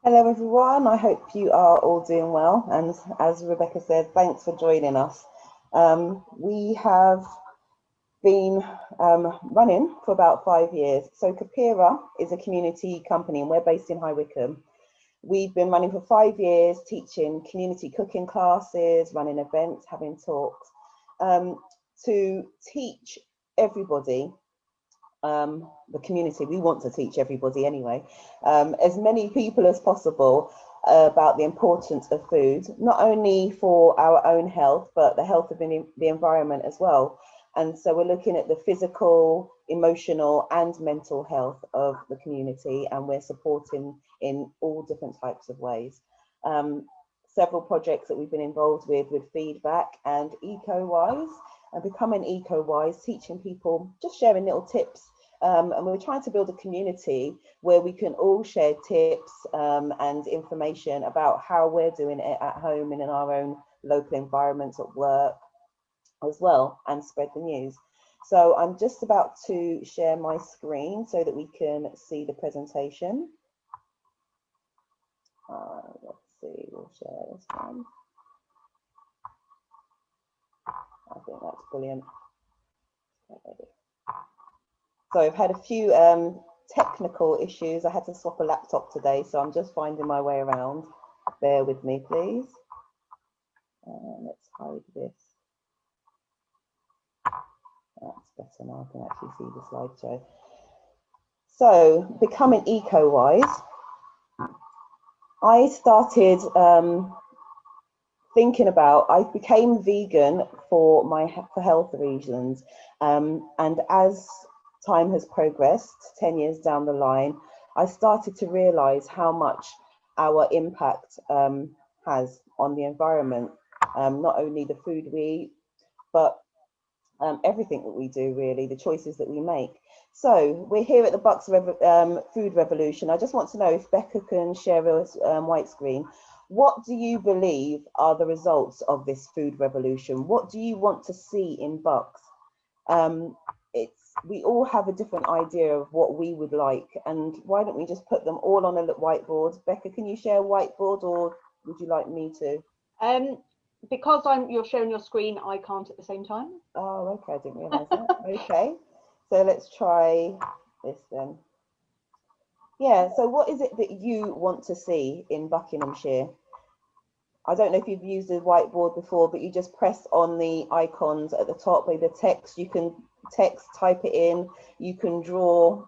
Hello everyone, I hope you are all doing well, and as Rebecca said, thanks for joining us. We have been running for about 5 years. So Kapira is a community company and we're based in High Wycombe. We've been running for 5 years, teaching community cooking classes, running events, having talks, to teach everybody, the community. We want to teach everybody anyway, as many people as possible about the importance of food, not only for our own health, but the health of the environment as well. And so we're looking at the physical, emotional and mental health of the community, and we're supporting in all different types of ways. Several projects that we've been involved with feedback and EcoWise, and becoming EcoWise, teaching people, just sharing little tips. And we're trying to build a community where we can all share tips and information about how we're doing it at home and in our own local environments at work as well, and spread the news. So I'm just about to share my screen so that we can see the presentation. Let's see, we'll share this one. I think that's brilliant. So I've had a few technical issues. I had to swap a laptop today, so I'm just finding my way around. Bear with me, please. Let's hide this. That's better now. I can actually see the slideshow. So, becoming EcoWise, I started thinking about, I became vegan for health reasons, and as time has progressed, 10 years down the line, I started to realize how much our impact has on the environment, not only the food we eat, but everything that we do, really, the choices that we make. So we're here at the Bucks Food Revolution. I just want to know if Becca can share a white screen. What do you believe are the results of this food revolution? What do you want to see in Bucks? We all have a different idea of what we would like, and why don't we just put them all on a whiteboard? Becca, can you share a whiteboard, or would you like me to? Because you're sharing your screen, I can't at the same time. Oh, okay, I didn't realise that. Okay, so let's try this then. Yeah, so what is it that you want to see in Buckinghamshire? I don't know if you've used a whiteboard before, but you just press on the icons at the top with the text. You can type it in, you can draw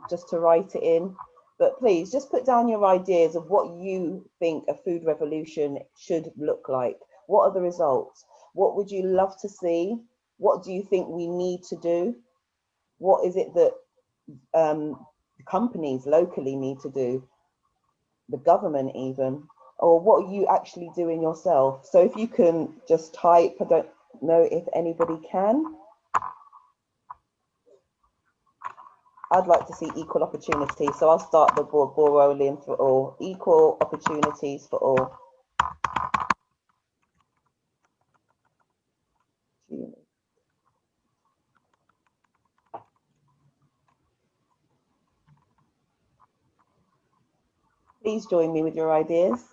just to write it in. But please just put down your ideas of what you think a food revolution should look like. What are the results? What would you love to see? What do you think we need to do? What is it that companies locally need to do? The government even? Or what are you actually doing yourself? So if you can just type, I don't know if anybody can. I'd like to see equal opportunity, so I'll start the ball rolling for all. Equal opportunities for all. Please join me with your ideas.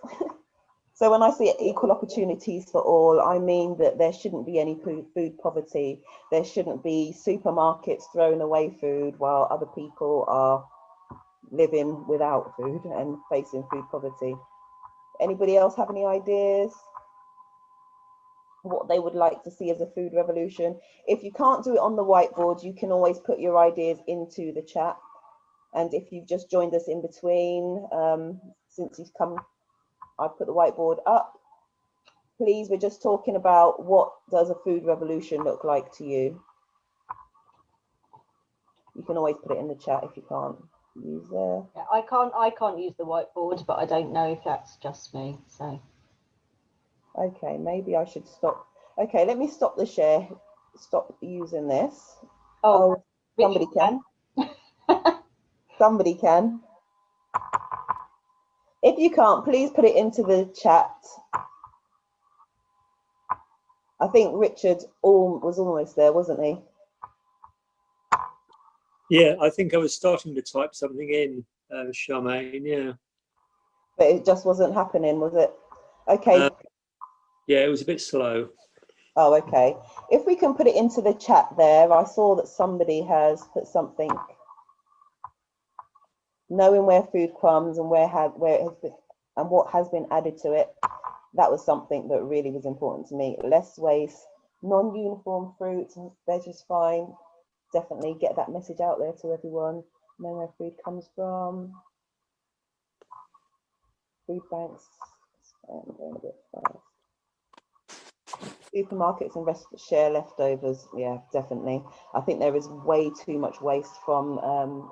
So when I say equal opportunities for all, I mean that there shouldn't be any food poverty. There shouldn't be supermarkets throwing away food while other people are living without food and facing food poverty. Anybody else have any ideas? What they would like to see as a food revolution? If you can't do it on the whiteboard, you can always put your ideas into the chat. And if you've just joined us in between, since you've come, I've put the whiteboard up. Please, we're just talking about what does a food revolution look like to you? You can always put it in the chat if you can't use there. Yeah, I can't use the whiteboard, but I don't know if that's just me. So. Okay, maybe I should stop. Okay, let me stop the share. Stop using this. Oh, somebody can. Somebody can. If you can't, please put it into the chat. I think Richard was almost there, wasn't he? Yeah, I think I was starting to type something in, Charmaine, yeah. But it just wasn't happening, was it? Okay. Yeah, it was a bit slow. Oh, okay. If we can put it into the chat there, I saw that somebody has put something. Knowing where food comes and where it has been and what has been added to it, that was something that really was important to me. Less waste, non-uniform fruits and veg is fine. Definitely get that message out there to everyone. Know where food comes from. Food banks. I'm going a bit fast. Supermarkets and restaurants share leftovers. Yeah, definitely. I think there is way too much waste from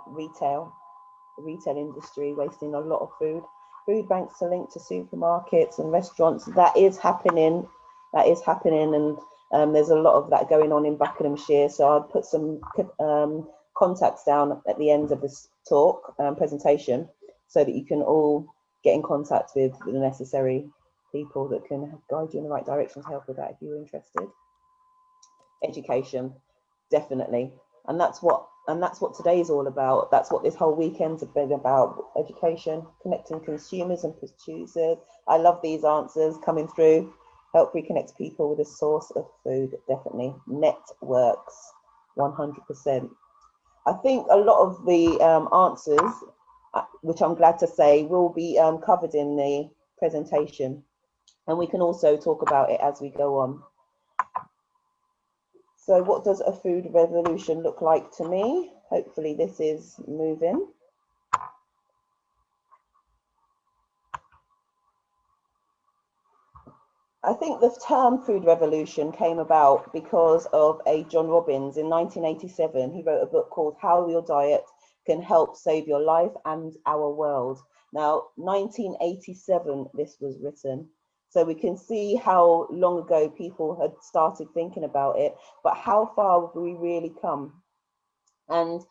retail. The retail industry wasting a lot of food. Food banks are linked to supermarkets and restaurants. That is happening. That is happening, and there's a lot of that going on in Buckinghamshire. So I'll put some contacts down at the end of this talk presentation, so that you can all get in contact with the necessary people that can guide you in the right direction to help with that if you're interested. Education, definitely, and that's what today is all about. That's what this whole weekend's been about: education, connecting consumers and producers. I love these answers coming through. Help reconnect people with a source of food. Definitely networks, 100%. I think a lot of the answers, which I'm glad to say, will be covered in the presentation, and we can also talk about it as we go on. So what does a food revolution look like to me? Hopefully this is moving. I think the term food revolution came about because of a John Robbins in 1987. He wrote a book called How Your Diet Can Help Save Your Life and Our World. Now, 1987, this was written. So we can see how long ago people had started thinking about it, but how far have we really come? And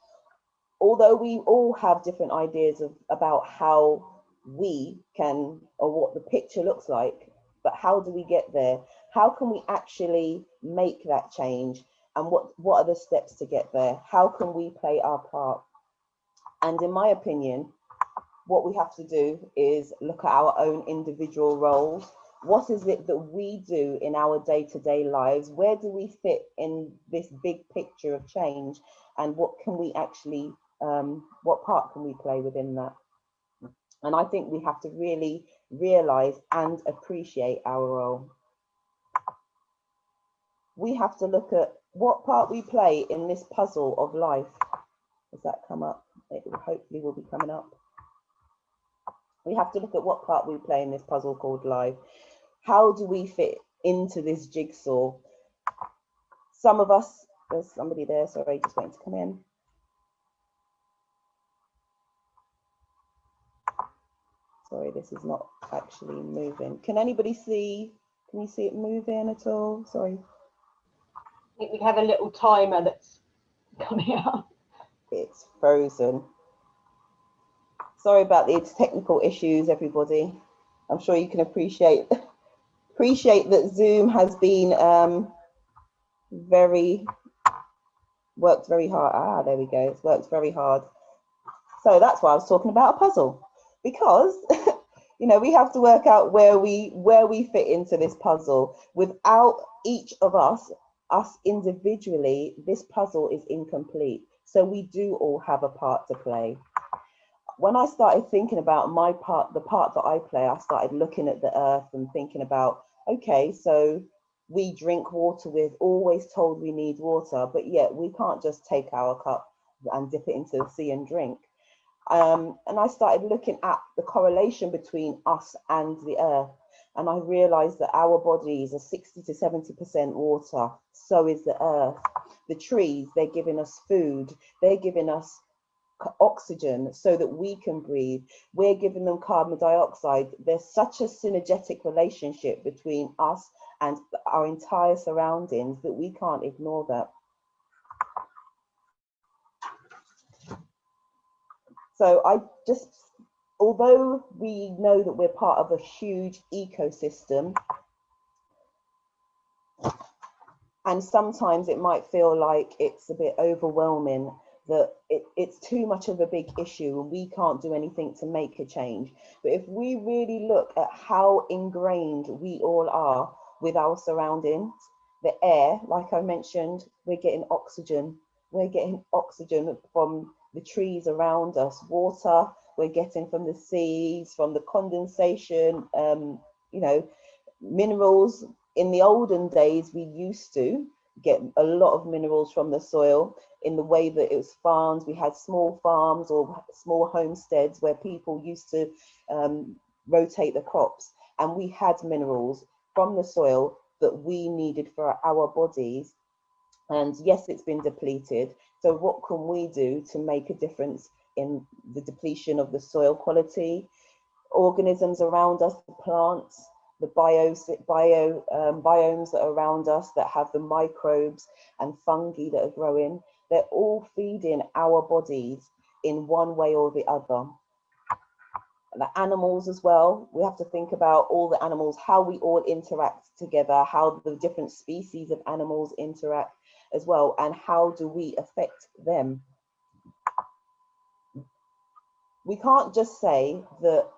although we all have different ideas about how we can, or what the picture looks like, but how do we get there? How can we actually make that change? And what are the steps to get there? How can we play our part? And in my opinion, what we have to do is look at our own individual roles. What is it that we do in our day-to-day lives? Where do we fit in this big picture of change? And what can we actually, what part can we play within that? And I think we have to really realize and appreciate our role. We have to look at what part we play in this puzzle of life. Does that come up? It hopefully will be coming up. We have to look at what part we play in this puzzle called life. How do we fit into this jigsaw? Some of us, there's somebody there, sorry, just waiting to come in. Sorry, this is not actually moving. Can anybody see, can you see it moving at all? Sorry. I think we have a little timer that's coming up. It's frozen. Sorry about these technical issues, everybody. I'm sure you can appreciate that Zoom has been worked very hard. Ah, there we go. It's worked very hard. So that's why I was talking about a puzzle, because you know, we have to work out where we fit into this puzzle. Without each of us individually, this puzzle is incomplete. So we do all have a part to play. When I started thinking about my part, the part that I play, I started looking at the earth and thinking about, okay, so we drink water, we're always told we need water, but yet we can't just take our cup and dip it into the sea and drink. And I started looking at the correlation between us and the earth. And I realized that our bodies are 60 to 70% water. So is the earth. The trees, they're giving us food. They're giving us oxygen so that we can breathe. We're giving them carbon dioxide. There's such a synergetic relationship between us and our entire surroundings that we can't ignore that. So I just, although we know that we're part of a huge ecosystem, and sometimes it might feel like it's a bit overwhelming, that it's too much of a big issue and we can't do anything to make a change. But if we really look at how ingrained we all are with our surroundings, the air, like I mentioned, we're getting oxygen. We're getting oxygen from the trees around us, water we're getting from the seas, from the condensation, you know, minerals. In the olden days, we used to get a lot of minerals from the soil in the way that it was farmed. We had small farms or small homesteads where people used to rotate the crops, and we had minerals from the soil that we needed for our bodies. And yes, it's been depleted. So what can we do to make a difference in the depletion of the soil quality? Organisms around us, the plants, the biomes that are around us that have the microbes and fungi that are growing, they're all feeding our bodies in one way or the other. The animals as well, we have to think about all the animals, how we all interact together, how the different species of animals interact as well, and how do we affect them. We can't just say that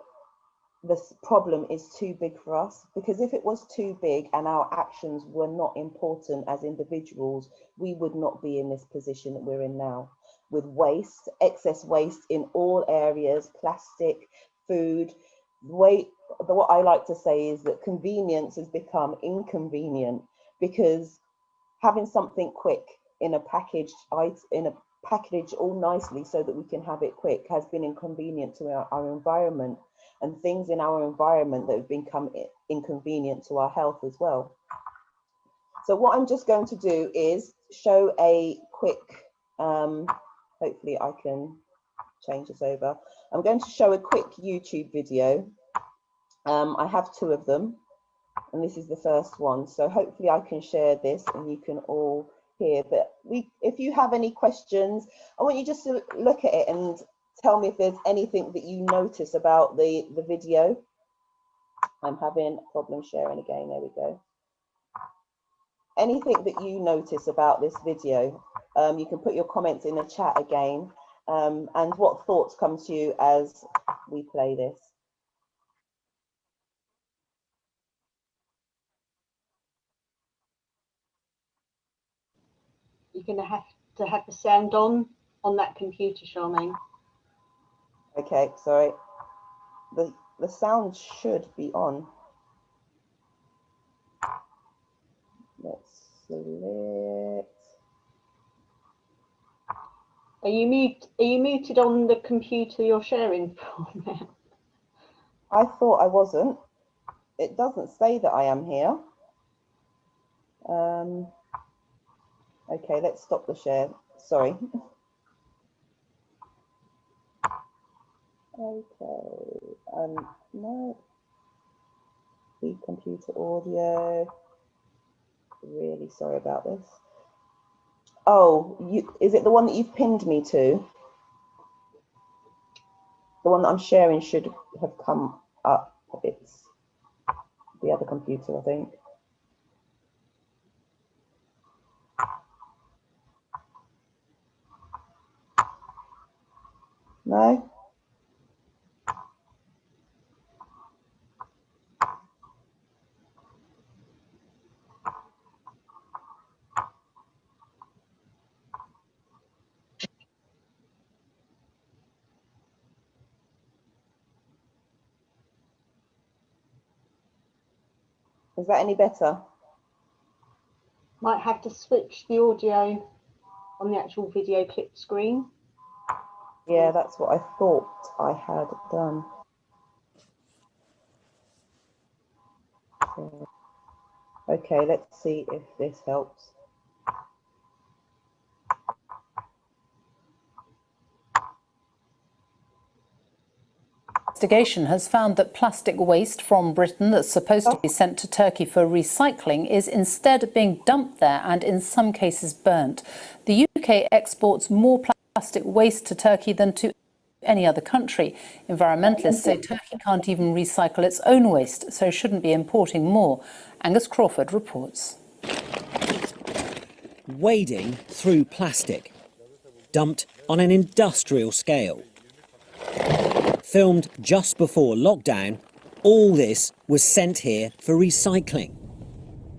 this problem is too big for us, because if it was too big and our actions were not important as individuals, we would not be in this position that we're in now, with waste, excess waste in all areas, plastic, food. What I like to say is that convenience has become inconvenient, because having something quick in a package all nicely so that we can have it quick has been inconvenient to our environment, and things in our environment that have become inconvenient to our health as well. So what I'm just going to do is show a quick, hopefully I can change this over. I'm going to show a quick YouTube video. I have 2 of them, and this is the first one. So hopefully I can share this and you can all hear. But if you have any questions, I want you just to look at it and tell me if there's anything that you notice about the video. I'm having a problem sharing again. There we go. Anything that you notice about this video, you can put your comments in the chat again, and what thoughts come to you as we play this. You're going to have the sound on that computer, Charmaine. Okay, sorry. The sound should be on. Let's select. Are you muted on the computer you're sharing from now? I thought I wasn't. It doesn't say that I am here. Okay, let's stop the share. Sorry. Okay. No. The computer audio. Really sorry about this. Oh, is it the one that you've pinned me to? The one that I'm sharing should have come up. It's the other computer, I think. No? Is that any better? Might have to switch the audio on the actual video clip screen. Yeah, that's what I thought I had done. Okay, let's see if this helps. Investigation has found that plastic waste from Britain that's supposed to be sent to Turkey for recycling is instead being dumped there and in some cases burnt. The UK exports more plastic waste to Turkey than to any other country. Environmentalists say Turkey can't even recycle its own waste, so shouldn't be importing more. Angus Crawford reports. Wading through plastic. dumped on an industrial scale. Filmed just before lockdown, all this was sent here for recycling.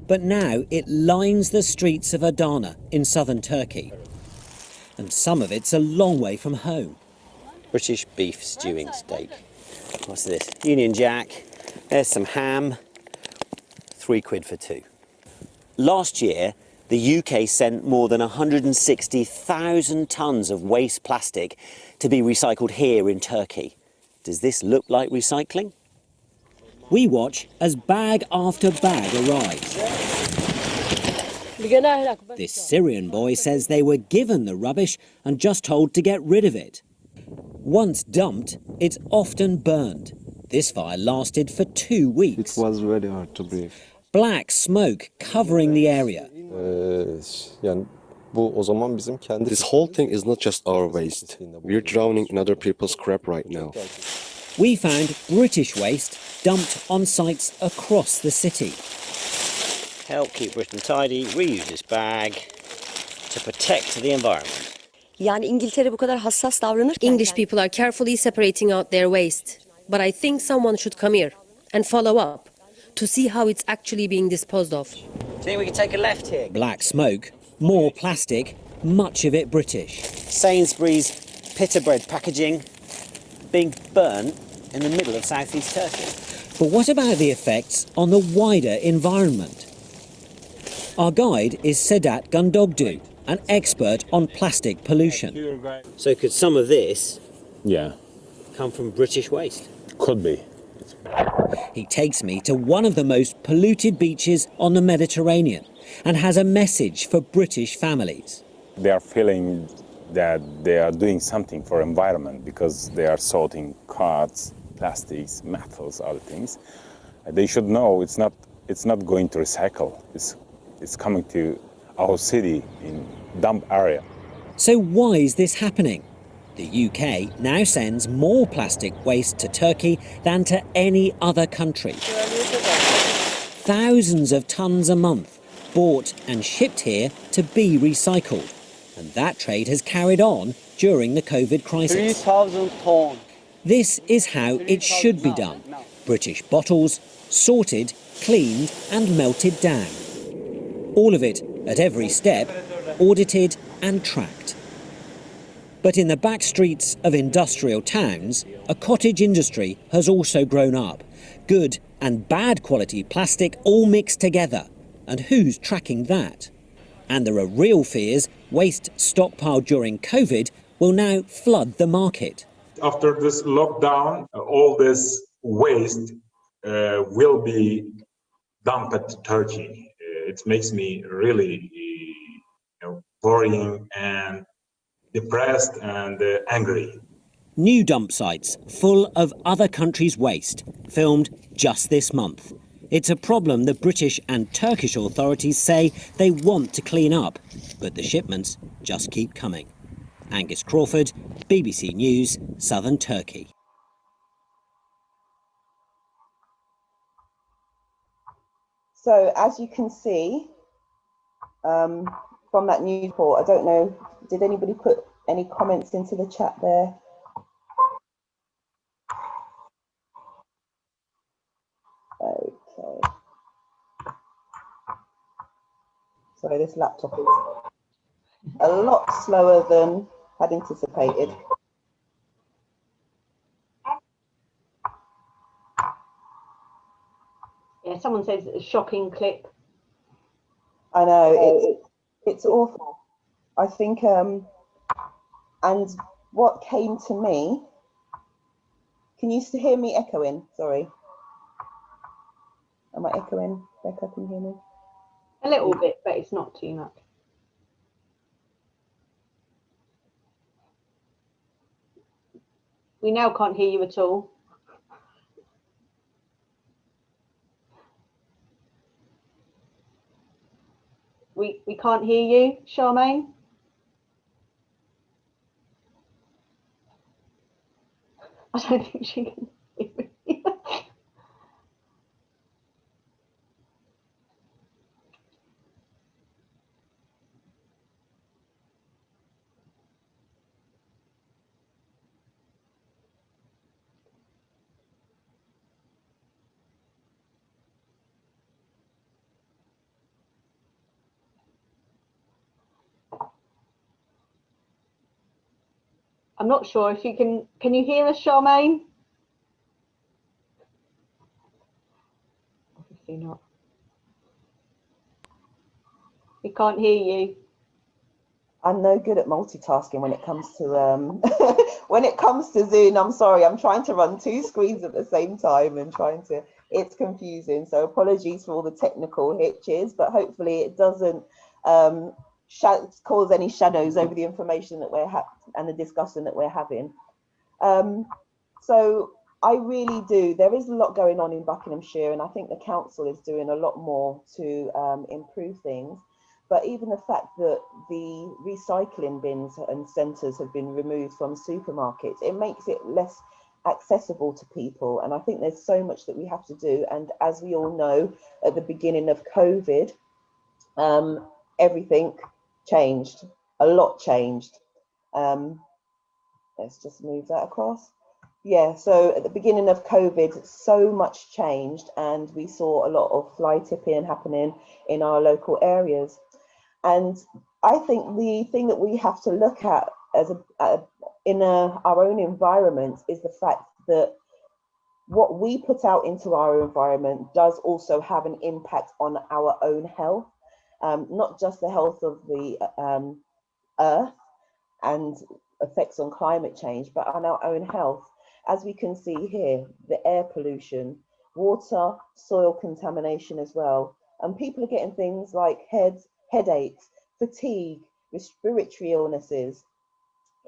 But now it lines the streets of Adana in southern Turkey. And some of it's a long way from home. British beef stewing steak. What's this? Union Jack. There's some ham. £3 for two. Last year, the UK sent more than 160,000 tonnes of waste plastic to be recycled here in Turkey. Does this look like recycling? We watch as bag after bag arrives. This Syrian boy says they were given the rubbish and just told to get rid of it. Once dumped, it's often burned. This fire lasted for 2 weeks. It was very hard to breathe. Black smoke covering the area. This whole thing is not just our waste. We're drowning in other people's crap right now. We found British waste dumped on sites across the city. Help keep Britain tidy, reuse this bag to protect the environment. English people are carefully separating out their waste. But I think someone should come here and follow up to see how it's actually being disposed of. Think we can take a left here? Black smoke, more plastic, much of it British. Sainsbury's pita bread packaging being burnt in the middle of southeast Turkey. But what about the effects on the wider environment? Our guide is Sedat Gundogdu, an expert on plastic pollution. So could some of this come from British waste? Could be. He takes me to one of the most polluted beaches on the Mediterranean and has a message for British families. They are feeling that they are doing something for environment because they are sorting cards, plastics, metals, other things. They should know it's not going to recycle. It's coming to our city in dump area. So why is this happening? The UK now sends more plastic waste to Turkey than to any other country. Thousands of tonnes a month bought and shipped here to be recycled. And that trade has carried on during the COVID crisis. 3,000 tonnes. This is how it should be done. British bottles, sorted, cleaned and melted down. All of it, at every step, audited and tracked. But in the back streets of industrial towns, a cottage industry has also grown up. Good and bad quality plastic all mixed together. And who's tracking that? And there are real fears waste stockpiled during COVID will now flood the market. After this lockdown, all this waste will be dumped at Turkey. It makes me really worrying and depressed and angry. New dump sites full of other countries' waste, filmed just this month. It's a problem the British and Turkish authorities say they want to clean up, but the shipments just keep coming. Angus Crawford, BBC News, Southern Turkey. So as you can see from that news report, I don't know, did anybody put any comments into the chat there? Okay. Sorry, this laptop is a lot slower than had anticipated. Yeah, someone says a shocking clip. I know, it's awful. I think, and what came to me, can you still hear me echoing? Sorry. Am I echoing? Becca, can you hear me? A little bit, but it's not too much. We now can't hear you at all. We can't hear you, Charmaine. I don't think she can hear me. I'm not sure if you can you hear us, Charmaine? Obviously not. We can't hear you. I'm no good at multitasking when it comes to when it comes to Zoom. I'm sorry, I'm trying to run two screens at the same time and it's confusing. So apologies for all the technical hitches, but hopefully it doesn't cause any shadows over the information that and the discussion that we're having. So I really do. There is a lot going on in Buckinghamshire, and I think the council is doing a lot more to improve things. But even the fact that the recycling bins and centres have been removed from supermarkets, it makes it less accessible to people. And I think there's so much that we have to do. And as we all know, at the beginning of COVID, everything changed, a lot changed. Let's just move that across. Yeah, so at the beginning of COVID, so much changed, and we saw a lot of fly tipping happening in our local areas. And I think the thing that we have to look at as our own environment is the fact that what we put out into our environment does also have an impact on our own health, not just the health of the earth and effects on climate change, but on our own health. As we can see here, the air pollution, water, soil contamination as well. And people are getting things like headaches, fatigue, respiratory illnesses.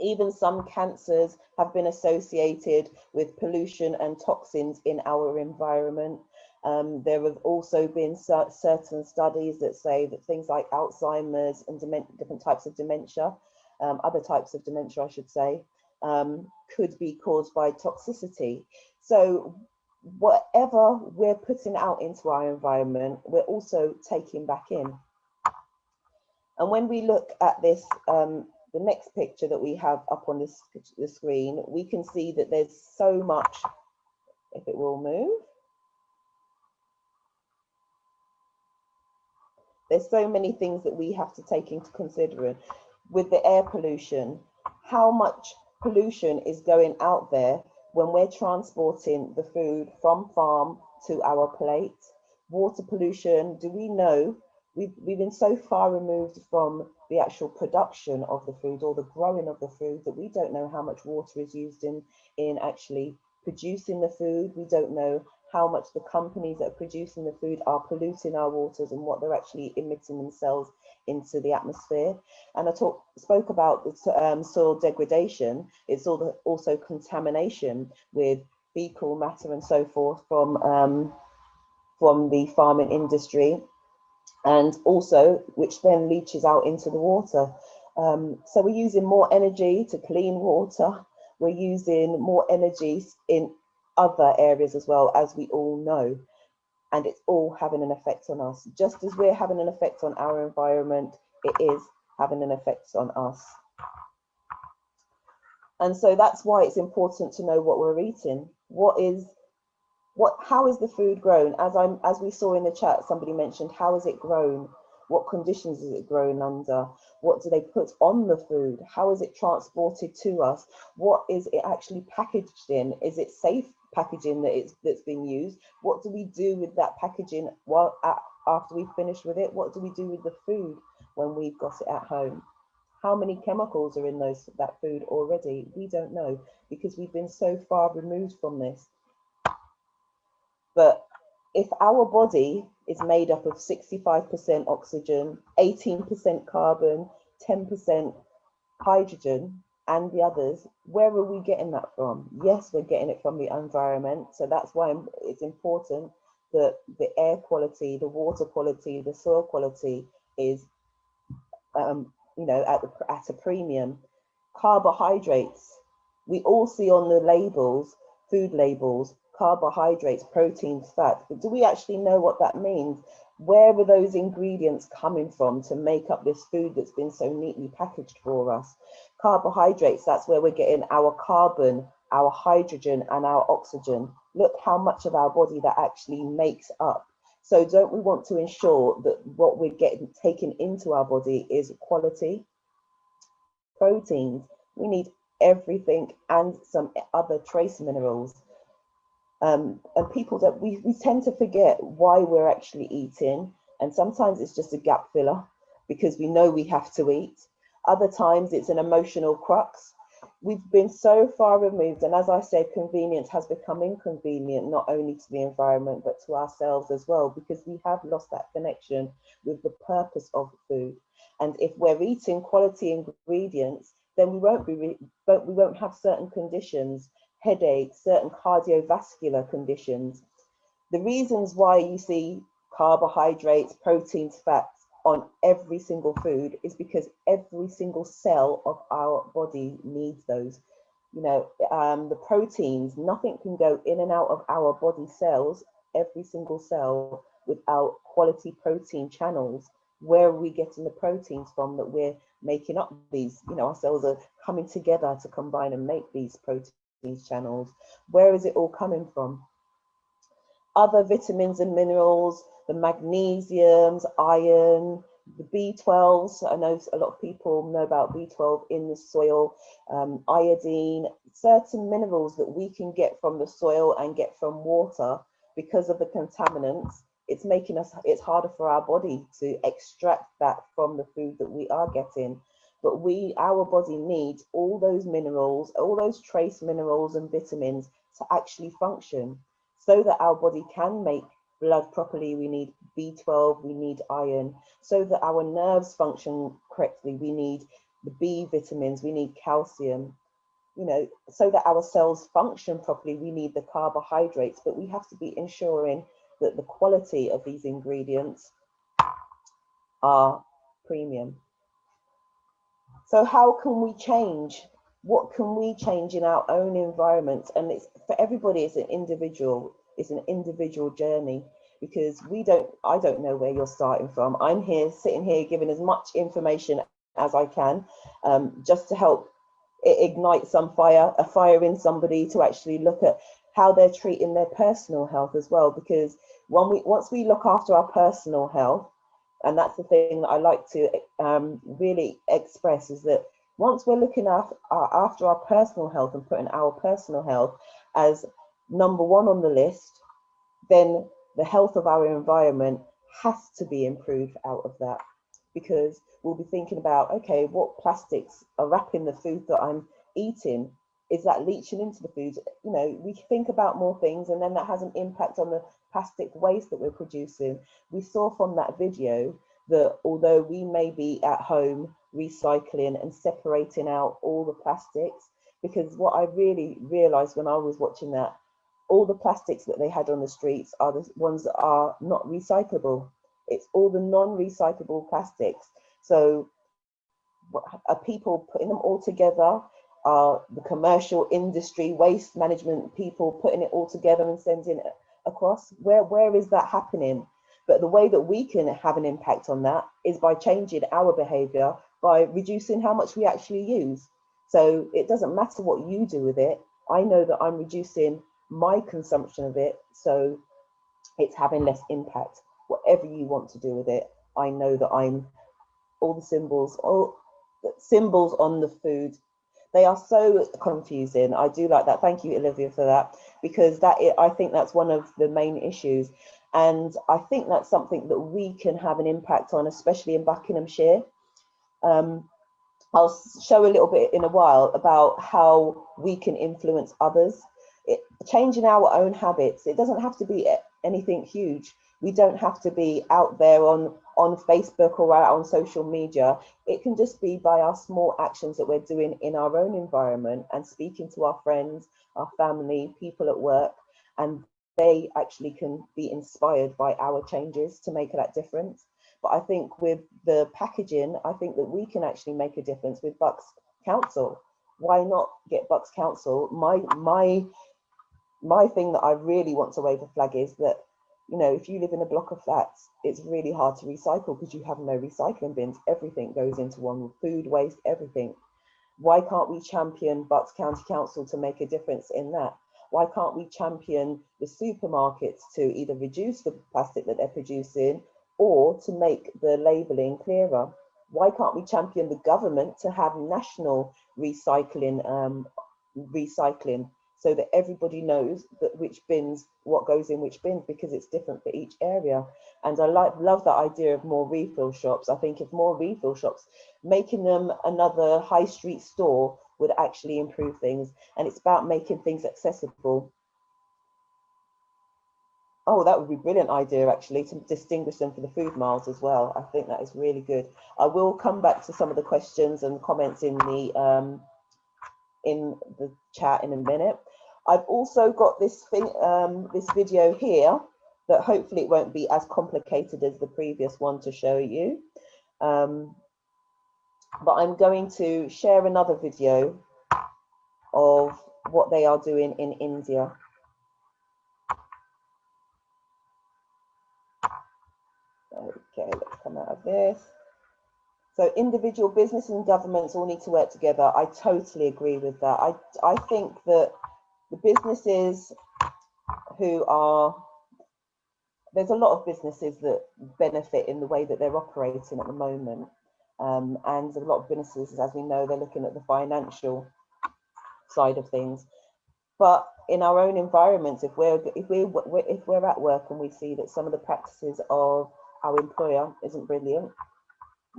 Even some cancers have been associated with pollution and toxins in our environment. There have also been certain studies that say that things like Alzheimer's and different types of dementia, other types of dementia, I should say, could be caused by toxicity. So whatever we're putting out into our environment, we're also taking back in. And when we look at this, the next picture that we have up on the screen, we can see that there's so much, if it will move. There's so many things that we have to take into consideration with the air pollution. How much pollution is going out there when we're transporting the food from farm to our plate? Water pollution, do we know? We've been so far removed from the actual production of the food or the growing of the food that we don't know how much water is used in actually producing the food. We don't know how much the companies that are producing the food are polluting our waters and what they're actually emitting themselves into the atmosphere. And I spoke about the soil degradation. It's also contamination with fecal matter and so forth from the farming industry, and also which then leaches out into the water. So we're using more energy to clean water. We're using more energy in other areas as well, as we all know, and it's all having an effect on us. Just as we're having an effect on our environment, it is having an effect on us. And so that's why it's important to know what we're eating. How is the food grown? As we saw in the chat, somebody mentioned, how is it grown? What conditions is it grown under? What do they put on the food? How is it transported to us? What is it actually packaged in? Is it safe packaging that's been used? What do we do with that packaging after we've finished with it? What do we do with the food when we've got it at home? How many chemicals are in that food already? We don't know, because we've been so far removed from this. But if our body is made up of 65% oxygen, 18% carbon, 10% hydrogen, and the others, where are we getting that from? Yes, we're getting it from the environment. So that's why it's important that the air quality, the water quality, the soil quality is, at a premium. Carbohydrates, we all see on the labels, food labels, carbohydrates, proteins, fat, but do we actually know what that means? Where are those ingredients coming from to make up this food that's been so neatly packaged for us? Carbohydrates, that's where we're getting our carbon, our hydrogen, and our oxygen. Look how much of our body that actually makes up. So don't we want to ensure that what we're taken into our body is quality? Proteins, we need everything and some other trace minerals. And people that we tend to forget why we're actually eating, and sometimes it's just a gap filler because we know we have to eat. Other times it's an emotional crux. We've been so far removed, and as I said, convenience has become inconvenient, not only to the environment but to ourselves as well, because we have lost that connection with the purpose of food. And if we're eating quality ingredients, then we won't have certain conditions, headaches, certain cardiovascular conditions. The reasons why you see carbohydrates, proteins, fats on every single food is because every single cell of our body needs those. You know, the proteins, nothing can go in and out of our body cells, every single cell, without quality protein channels. Where are we getting the proteins from that we're making up these? You know, our cells are coming together to combine and make these proteins channels. Where is it all coming from? Other vitamins and minerals, the magnesiums, iron, the B12s. I know a lot of people know about B12 in the soil, iodine, certain minerals that we can get from the soil and get from water. Because of the contaminants, it's harder for our body to extract that from the food that we are getting. But our body needs all those minerals, all those trace minerals and vitamins to actually function. So that our body can make blood properly, we need B12, we need iron. So that our nerves function correctly, we need the B vitamins, we need calcium. You know, so that our cells function properly, we need the carbohydrates, but we have to be ensuring that the quality of these ingredients are premium. So how can we change? What can we change in our own environment? And it's for everybody, it's an individual journey, because I don't know where you're starting from. I'm here, sitting here, giving as much information as I can, just to help ignite a fire in somebody to actually look at how they're treating their personal health as well. Because once we look after our personal health, and that's the thing that I like to really express, is that once we're looking after our personal health and putting our personal health as number one on the list, then the health of our environment has to be improved out of that. Because we'll be thinking about, okay, what plastics are wrapping the food that I'm eating? Is that leaching into the food? You know, we think about more things, and then that has an impact on the plastic waste that we're producing. We saw from that video that although we may be at home recycling and separating out all the plastics, because what I really realized when I was watching that, all the plastics that they had on the streets are the ones that are not recyclable. It's all the non-recyclable plastics. So are people putting them all together? Are the commercial industry, waste management people putting it all together and sending it across? Where is that happening? But the way that we can have an impact on that is by changing our behavior, by reducing how much we actually use. So it doesn't matter what you do with it. I know that I'm reducing my consumption of it, so it's having less impact. Whatever you want to do with it, I know that all the symbols on the food, they are so confusing. I do like that. Thank you, Olivia, for that, because I think that's one of the main issues. And I think that's something that we can have an impact on, especially in Buckinghamshire. I'll show a little bit in a while about how we can influence others. Changing our own habits. It doesn't have to be anything huge. We don't have to be out there on Facebook or out on social media. It can just be by our small actions that we're doing in our own environment and speaking to our friends, our family, people at work, and they actually can be inspired by our changes to make that difference. But I think with the packaging, I think that we can actually make a difference with Bucks Council. Why not get Bucks Council? My thing that I really want to wave a flag is that, you know, if you live in a block of flats, it's really hard to recycle because you have no recycling bins. Everything goes into one, food waste, everything. Why can't we champion Bucks County Council to make a difference in that? Why can't we champion the supermarkets to either reduce the plastic that they're producing or to make the labelling clearer? Why can't we champion the government to have national recycling, so that everybody knows that which bins, what goes in which bins, because it's different for each area. And I love that idea of more refill shops. I think if more refill shops, making them another high street store would actually improve things. And it's about making things accessible. Oh, that would be a brilliant idea, actually, to distinguish them for the food miles as well. I think that is really good. I will come back to some of the questions and comments in the chat in a minute. I've also got this thing, this video here, that hopefully it won't be as complicated as the previous one to show you. But I'm going to share another video of what they are doing in India. Okay, let's come out of this. So individual business and governments all need to work together. I totally agree with that. I think that the businesses who are, there's a lot of businesses that benefit in the way that they're operating at the moment. And a lot of businesses, as we know, they're looking at the financial side of things. But in our own environments, if we're at work and we see that some of the practices of our employer isn't brilliant,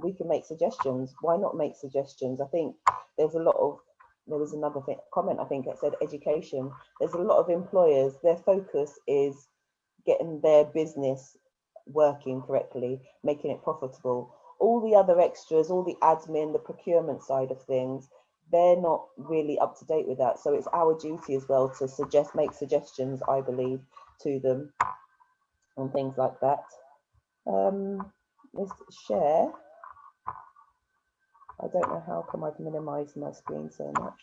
we can make suggestions. Why not make suggestions? I think there was another comment, I think it said education. There's a lot of employers, their focus is getting their business working correctly, making it profitable. All the other extras, all the admin, the procurement side of things, they're not really up to date with that. So it's our duty as well to make suggestions, I believe, to them and things like that. Let's share. I don't know how come I've minimized my screen so much.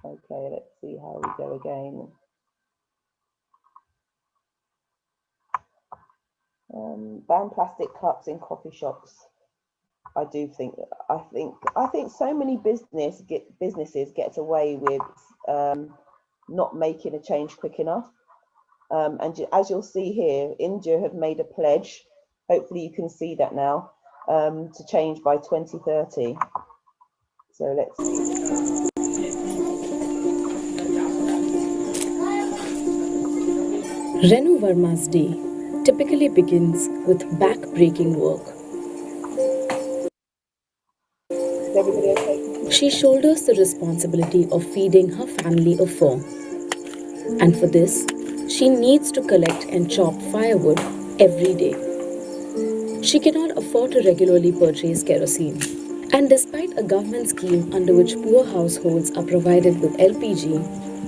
Okay, let's see how we go again. Ban plastic cups in coffee shops. I think so many businesses get away with not making a change quick enough. And as you'll see here, India have made a pledge. Hopefully you can see that now. To change by 2030. So let's see. Renu Verma's day typically begins with back-breaking work. Is everybody okay? She shoulders the responsibility of feeding her family of 4. And for this, she needs to collect and chop firewood every day. She cannot afford to regularly purchase kerosene. And despite a government scheme under which poor households are provided with LPG,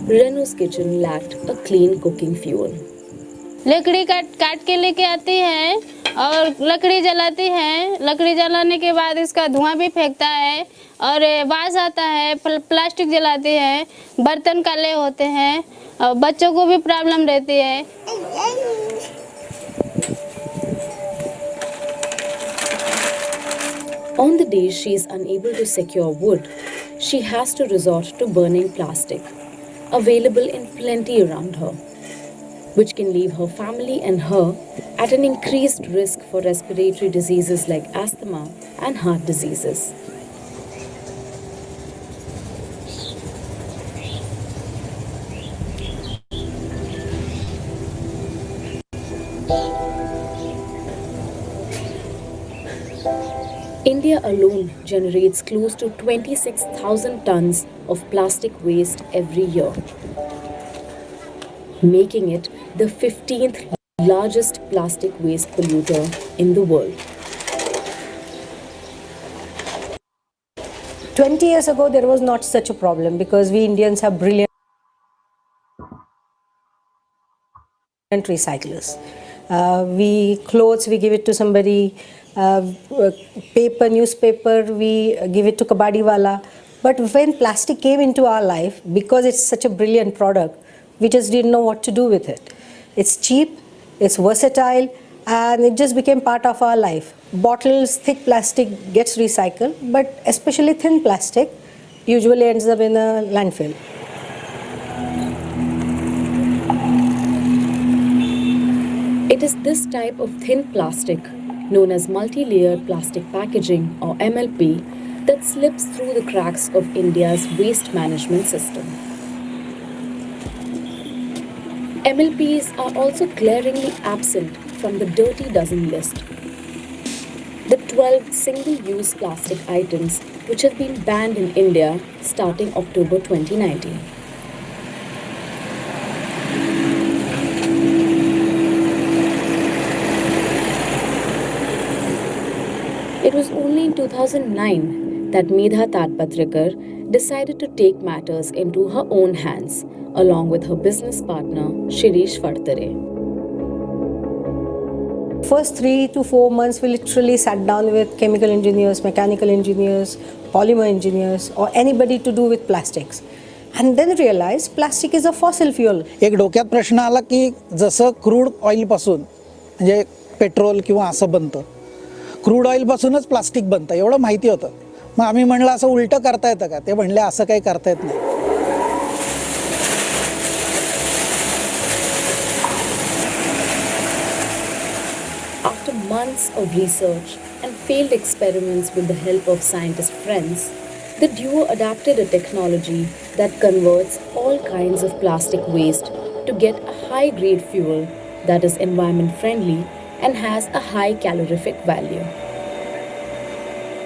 Renu's kitchen lacked a clean cooking fuel. लकड़ी काट के लेके आती है और लकड़ी जलाती है। लकड़ी जलाने के बाद इसका धुआं भी फेंकता है और बास आता है। प्लास्टिक जलाती है, बर्तन काले होते हैं और बच्चों को भी प्रॉब्लम रहती है। On the days she is unable to secure wood, she has to resort to burning plastic, available in plenty around her, which can leave her family and her at an increased risk for respiratory diseases like asthma and heart diseases. India alone generates close to 26,000 tons of plastic waste every year, making it the 15th largest plastic waste polluter in the world. 20 years ago, there was not such a problem because we Indians have brilliant recyclers. Clothes, we give it to somebody. Paper, newspaper, we give it to kabadi wala. But when plastic came into our life, because it's such a brilliant product, we just didn't know what to do with it. It's cheap, it's versatile, and it just became part of our life. Bottles, thick plastic gets recycled, but especially thin plastic usually ends up in a landfill. It is this type of thin plastic known as multi-layered plastic packaging or MLP, that slips through the cracks of India's waste management system. MLPs are also glaringly absent from the dirty dozen list. The 12 single-use plastic items which have been banned in India starting October 2019. It was only in 2009 that Medha Tadpatrikar decided to take matters into her own hands, along with her business partner Shirish Fadtare. First 3 to 4 months, we literally sat down with chemical engineers, mechanical engineers, polymer engineers, or anybody to do with plastics. And then realized plastic is a fossil fuel. एक डोक्यात प्रश्न आला की जसं crude oil पासून म्हणजे petrol किंवा असं बनतं, क्रूड ऑइल पासूनच प्लास्टिक बनतं एवढं माहिती होतं. मग आम्ही म्हणलं असं उलटं करता येतं का? ते म्हणले असं काही करता येत नाही. After months of research and failed experiments with the help of scientist friends, the duo adapted a technology that converts all kinds of plastic waste to get a high-grade fuel that is environment-friendly and has a high calorific value.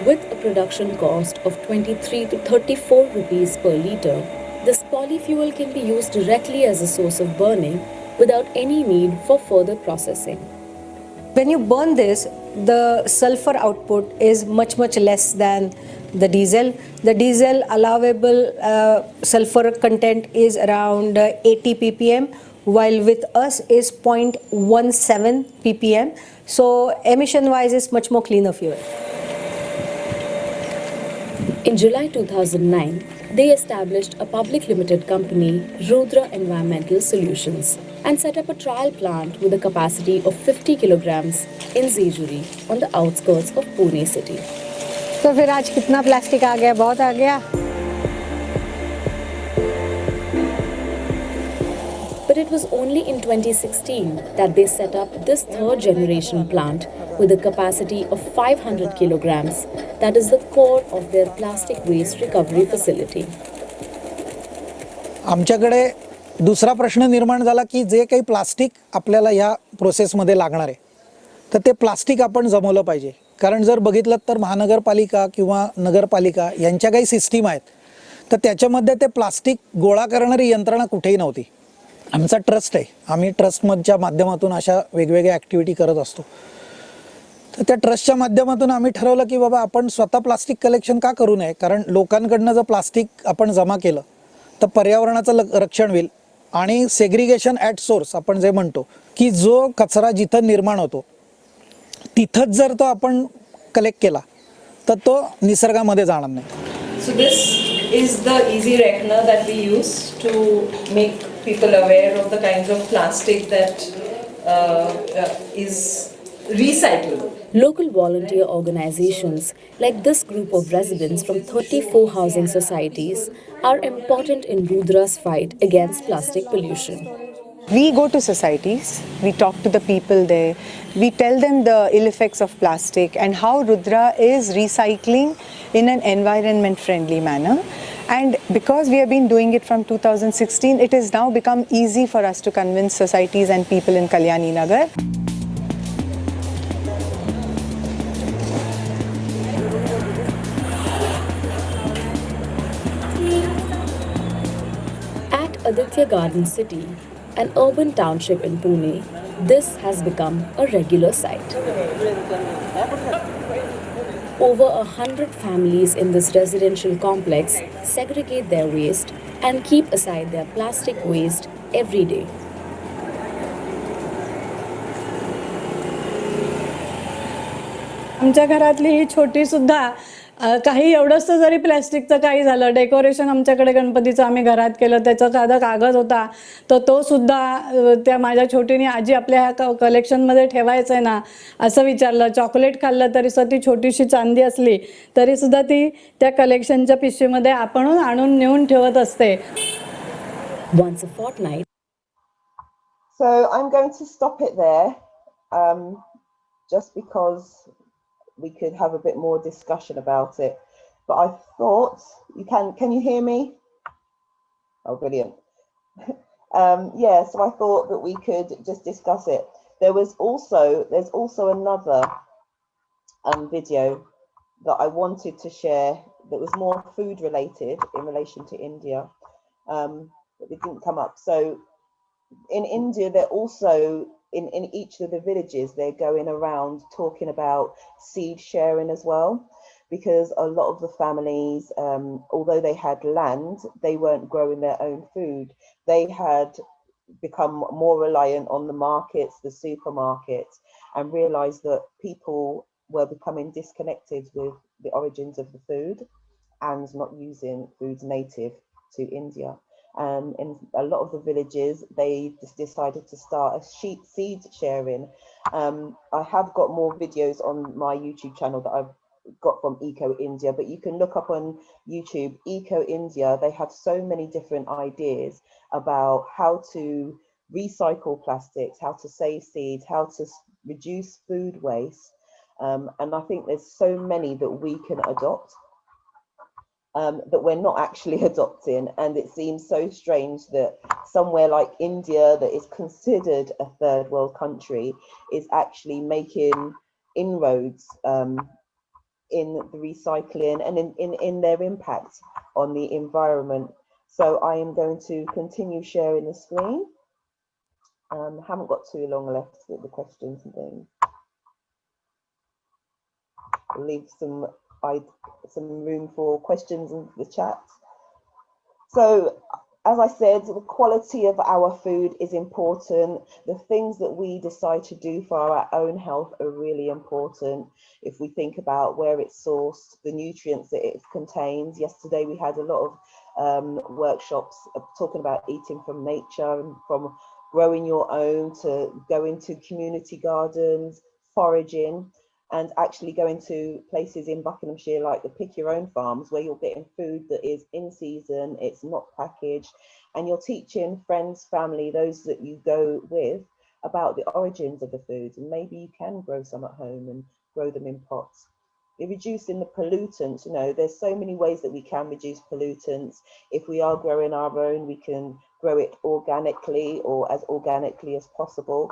With a production cost of 23 to 34 rupees per litre, this polyfuel can be used directly as a source of burning without any need for further processing. When you burn this, the sulfur output is much less than the diesel. The diesel allowable sulfur content is around 80 ppm, while with us is 0.17 ppm. So emission wise is much more cleaner fuel. In July 2009, they established a public limited company, Rudra Environmental Solutions, and set up a trial plant with a capacity of 50 kilograms in Zejuri on the outskirts of Pune city. तो फिर आज कितना plastic आ गया? बहुत आ गया. But it was only in 2016 that they set up this third generation plant with a capacity of 500 kilograms that is the core of their plastic waste recovery facility. आमच्याकडे दुसरा प्रश्न निर्माण झाला की जे काही प्लास्टिक आपल्याला या प्रोसेसमध्ये लागणार आहे तर ते प्लास्टिक आपण जमवलं पाहिजे. कारण जर बघितलं तर महानगरपालिका किंवा नगरपालिका यांच्या काही सिस्टीम आहेत तर त्याच्यामध्ये ते प्लास्टिक गोळा करणारी यंत्रणा कुठेही नव्हती. आमचा ट्रस्ट आहे, आम्ही ट्रस्टच्या माध्यमातून अशा वेगवेगळ्या ॲक्टिव्हिटी करत असतो. तर त्या ट्रस्टच्या माध्यमातून आम्ही ठरवलं की बाबा आपण स्वतः प्लास्टिक कलेक्शन का करू नये. कारण लोकांकडनं जर प्लास्टिक आपण जमा केलं तर पर्यावरणाचं रक्षण होईल आणि सेग्रिगेशन ॲट सोर्स आपण जे म्हणतो की जो कचरा जिथं निर्माण होतो तिथंच जर तो आपण कलेक्ट केला तर तो निसर्गामध्ये जाणार नाही. So this is the easy reckoner that we use to make people aware of the kinds of plastic that is recyclable. Local volunteer organizations like this group of residents from 34 housing societies are important in Rudra's fight against plastic pollution. We go to societies, we talk to the people there, we tell them the ill effects of plastic and how Rudra is recycling in an environment friendly manner. And because we have been doing it from 2016, it has now become easy for us to convince societies and people in Kalyani Nagar. At Aditya Garden City, an urban township in Pune, this has become a regular sight. Over 100 families in this residential complex segregate their waste and keep aside their plastic waste every day. आमच्या घरातली ही छोटी सुद्धा काही एवढंच जरी प्लॅस्टिकचं काही झालं, decoration आमच्याकडे गणपतीचं आम्ही घरात केलं, त्याचा साधा कागद होता तर तो सुद्धा त्या माझ्या छोटीने आजी आपल्या ह्या कलेक्शनमध्ये ठेवायचं आहे ना असं विचारलं. चॉकलेट खाल्लं तरी सुद्धा ती छोटीशी चांदी असली तरी सुद्धा ती त्या कलेक्शनच्या पिशवीमध्ये आपण आणून नेऊन ठेवत असते. Once a fortnight. So I'm going to stop it there. just because we could have a bit more discussion about it. But I thought, can you hear me? Oh, brilliant. Yeah, so I thought that we could just discuss it. There's also another video that I wanted to share that was more food related in relation to India, but it didn't come up. So in India, they're also in each of the villages, they're going around talking about seed sharing as well, because a lot of the families, although they had land, they weren't growing their own food. They had become more reliant on the markets, the supermarkets, and realized that people were becoming disconnected with the origins of the food and not using foods native to India. In a lot of the villages, they just decided to start a seed sharing. I have got more videos on my YouTube channel that I've got from Eco India, but you can look up on YouTube, Eco India. They have so many different ideas about how to recycle plastics, how to save seeds, how to reduce food waste. And I think there's so many that we can adopt that we're not actually adopting. And it seems so strange that somewhere like India, that is considered a third world country, is actually making inroads in the recycling and in their impact on the environment. So I am going to continue sharing the screen. Haven't got too long left with the questions and things. I'll leave some room for questions in the chat. So, as I said, the quality of our food is important. The things that we decide to do for our own health are really important. If we think about where it's sourced, the nutrients that it contains. Yesterday we had a lot of workshops talking about eating from nature, and from growing your own to going to community gardens, foraging, and actually going to places in Buckinghamshire like the Pick Your Own Farms, where you're getting food that is in season, it's not packaged, and you're teaching friends, family, those that you go with, about the origins of the foods, and maybe you can grow some at home and grow them in pots. You're reducing the pollutants. You know, there's so many ways that we can reduce pollutants. If we are growing our own, we can grow it organically or as organically as possible.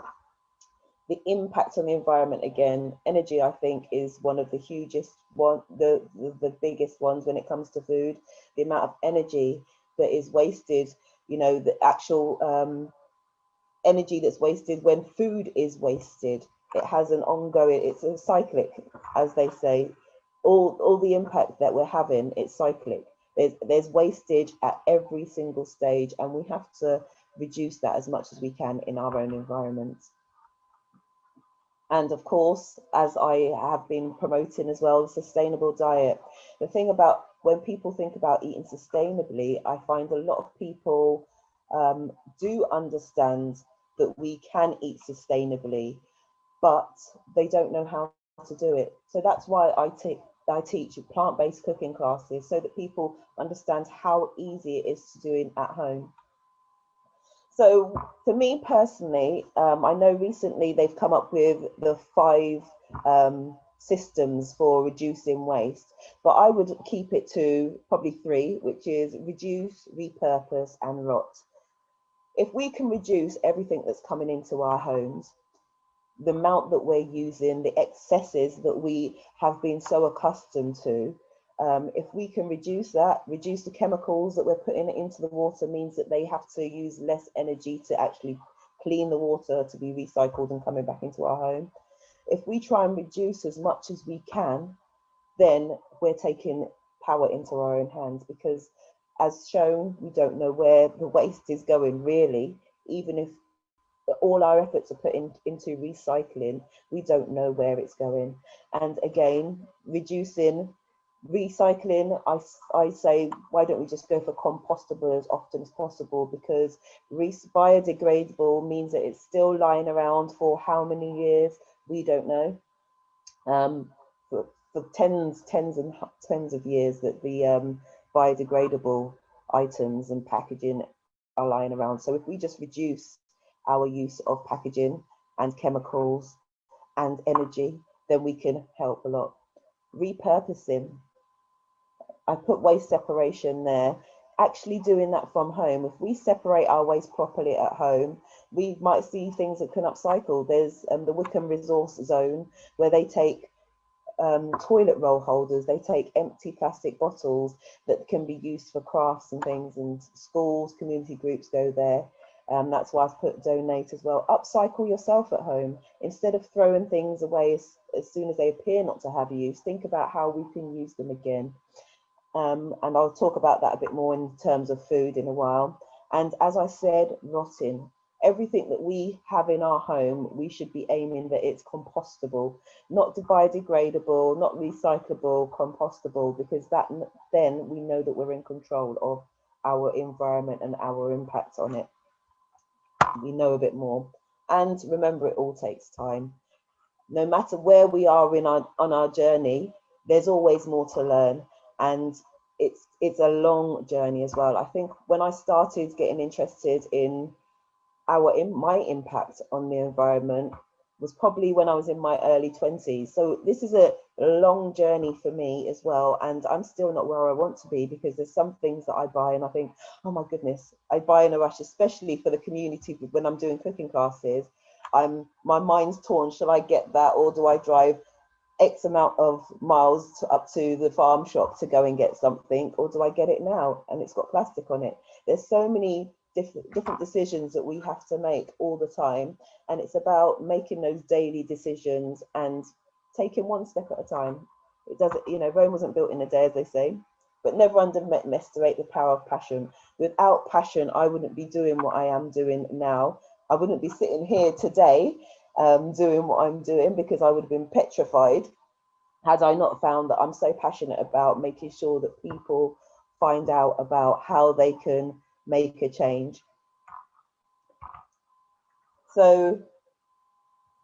The impact on the environment, again, energy, I think, is one of the hugest the biggest ones when it comes to food. The amount of energy that is wasted, you know, the actual energy that's wasted when food is wasted. It has an ongoing, it's a cyclic, as they say. All the impact that we're having, it's cyclic. There's wastage at every single stage, and we have to reduce that as much as we can in our own environments. And of course, as I have been promoting as well, the sustainable diet. The thing about when people think about eating sustainably, I find a lot of people do understand that we can eat sustainably, but they don't know how to do it. So that's why I teach plant-based cooking classes, so that people understand how easy it is to do it at home. So for me personally, I know recently they've come up with the 5 systems for reducing waste, but I would keep it to probably 3, which is reduce, repurpose, and rot. If we can reduce everything that's coming into our homes, the amount that we're using, the excesses that we have been so accustomed to, if we can reduce that, reduce the chemicals that we're putting into the water, means that they have to use less energy to actually clean the water to be recycled and coming back into our home. If we try and reduce as much as we can, then we're taking power into our own hands, because as shown, we don't know where the waste is going really. Even if all our efforts are put into recycling, we don't know where it's going. And again, reducing, recycling, I say, why don't we just go for compostable as often as possible? Because biodegradable means that it's still lying around for how many years, we don't know. For tens of years that the biodegradable items and packaging are lying around. So if we just reduce our use of packaging and chemicals and energy, then we can help a lot. Repurposing. I put waste separation there. Actually doing that from home. If we separate our waste properly at home, we might see things that can upcycle. There's the Wickham Resource Zone where they take toilet roll holders, they take empty plastic bottles that can be used for crafts and things, and schools, community groups go there. That's why I've put donate as well. Upcycle yourself at home. Instead of throwing things away as soon as they appear not to have use, think about how we can use them again. And I'll talk about that a bit more in terms of food in a while. And as I said, rotting. Everything that we have in our home, we should be aiming that it's compostable, not biodegradable, not recyclable, compostable, because then we know that we're in control of our environment and our impact on it. We know a bit more. And remember, it all takes time. No matter where we are on our journey, there's always more to learn. And it's a long journey as well. I think when I started getting interested in my impact on the environment was probably when I was in my early 20s. So this is a long journey for me as well. And I'm still not where I want to be, because there's some things that I buy and I think, oh my goodness, I buy in a rush, especially for the community when I'm doing cooking classes. My mind's torn. Shall I get that, or do I drive X amount of miles up to the farm shop to go and get something, or do I get it now and it's got plastic on it? There's so many different decisions that we have to make all the time, and it's about making those daily decisions and taking one step at a time. It doesn't, Rome wasn't built in a day, as they say, but never underestimate the power of passion. Without passion, I wouldn't be doing what I am doing now. I wouldn't be sitting here today doing what I'm doing, because I would have been petrified had I not found that I'm so passionate about making sure that people find out about how they can make a change. So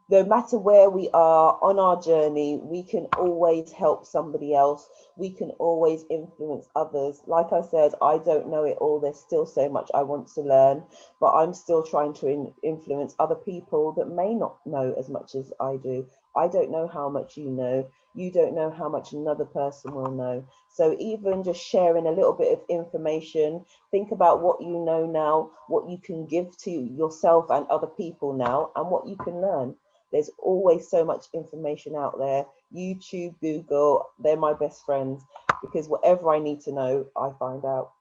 no matter where we are on our journey, we can always help somebody else. We can always influence others. Like I said, I don't know it all. There's still so much I want to learn, but I'm still trying to influence other people that may not know as much as I do. I don't know how much you know. You don't know how much another person will know. So even just sharing a little bit of information, think about what you know now, what you can give to yourself and other people now, and what you can learn. There's always so much information out there. YouTube, Google, they're my best friends, because whatever I need to know, I find out.